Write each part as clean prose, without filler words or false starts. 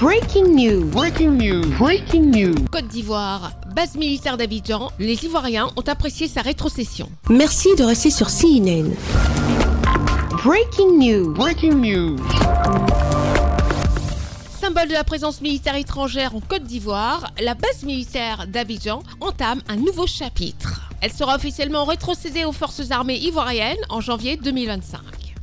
Breaking news. Breaking news. Breaking news. Côte d'Ivoire, base militaire d'Abidjan, les Ivoiriens ont apprécié sa rétrocession. Merci de rester sur CNN. Breaking news. Breaking news. Symbole de la présence militaire étrangère en Côte d'Ivoire, la base militaire d'Abidjan entame un nouveau chapitre. Elle sera officiellement rétrocédée aux forces armées ivoiriennes en janvier 2025.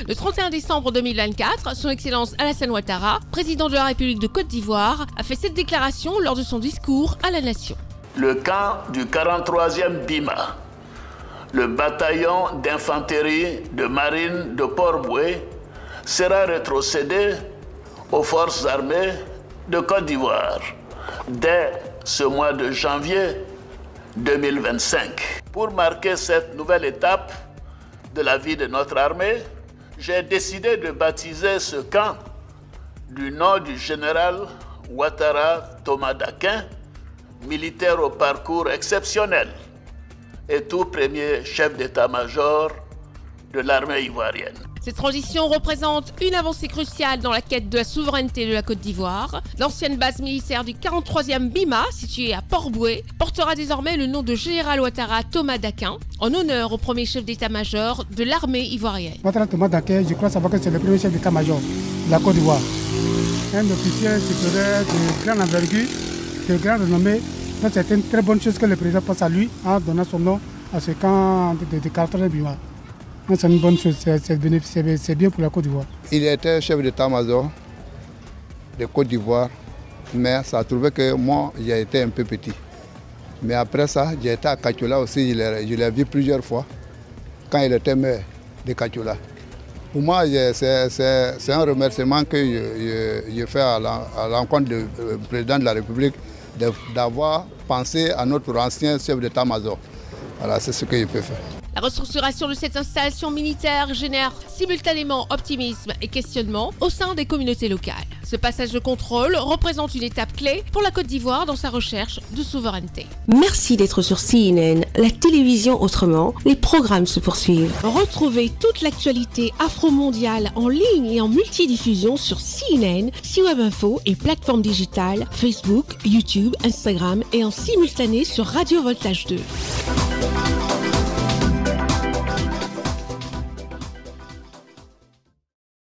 Le 31 décembre 2024, son Excellence Alassane Ouattara, président de la République de Côte d'Ivoire, a fait cette déclaration lors de son discours à la nation. Le camp du 43e BIMA, le bataillon d'infanterie de marine de Port-Bouët, sera rétrocédé aux forces armées de Côte d'Ivoire dès ce mois de janvier 2025. Pour marquer cette nouvelle étape de la vie de notre armée, j'ai décidé de baptiser ce camp du nom du général Ouattara Thomas Dakin, militaire au parcours exceptionnel et tout premier chef d'état-major de l'armée ivoirienne. Cette transition représente une avancée cruciale dans la quête de la souveraineté de la Côte d'Ivoire. L'ancienne base militaire du 43e BIMA, située à Port-Bouët, portera désormais le nom de général Ouattara Thomas Dakin, en honneur au premier chef d'état-major de l'armée ivoirienne. Ouattara Thomas Dakin, je crois savoir que c'est le premier chef d'état-major de la Côte d'Ivoire. Un officier supérieur de grande envergure, de grande renommée. Donc c'est une très bonne chose que le président pense à lui en donnant son nom à ce camp de 43e BIMA. C'est une bonne chose, c'est bien pour la Côte d'Ivoire. Il était chef d'état-major de Côte d'Ivoire, mais ça a trouvé que moi, j'ai été un peu petit. Mais après ça, j'ai été à Kachola aussi, je l'ai vu plusieurs fois, quand il était maire de Kachola. Pour moi, c'est un remerciement que je fais à l'encontre du président de la République d'avoir pensé à notre ancien chef d'état-major. Voilà, c'est ce que je peux faire. La restructuration de cette installation militaire génère simultanément optimisme et questionnement au sein des communautés locales. Ce passage de contrôle représente une étape clé pour la Côte d'Ivoire dans sa recherche de souveraineté. Merci d'être sur CNN, la télévision autrement. Les programmes se poursuivent. Retrouvez toute l'actualité afro-mondiale en ligne et en multidiffusion sur CNN, C-Web Info et plateformes digitales, Facebook, YouTube, Instagram et en simultané sur Radio Voltage 2.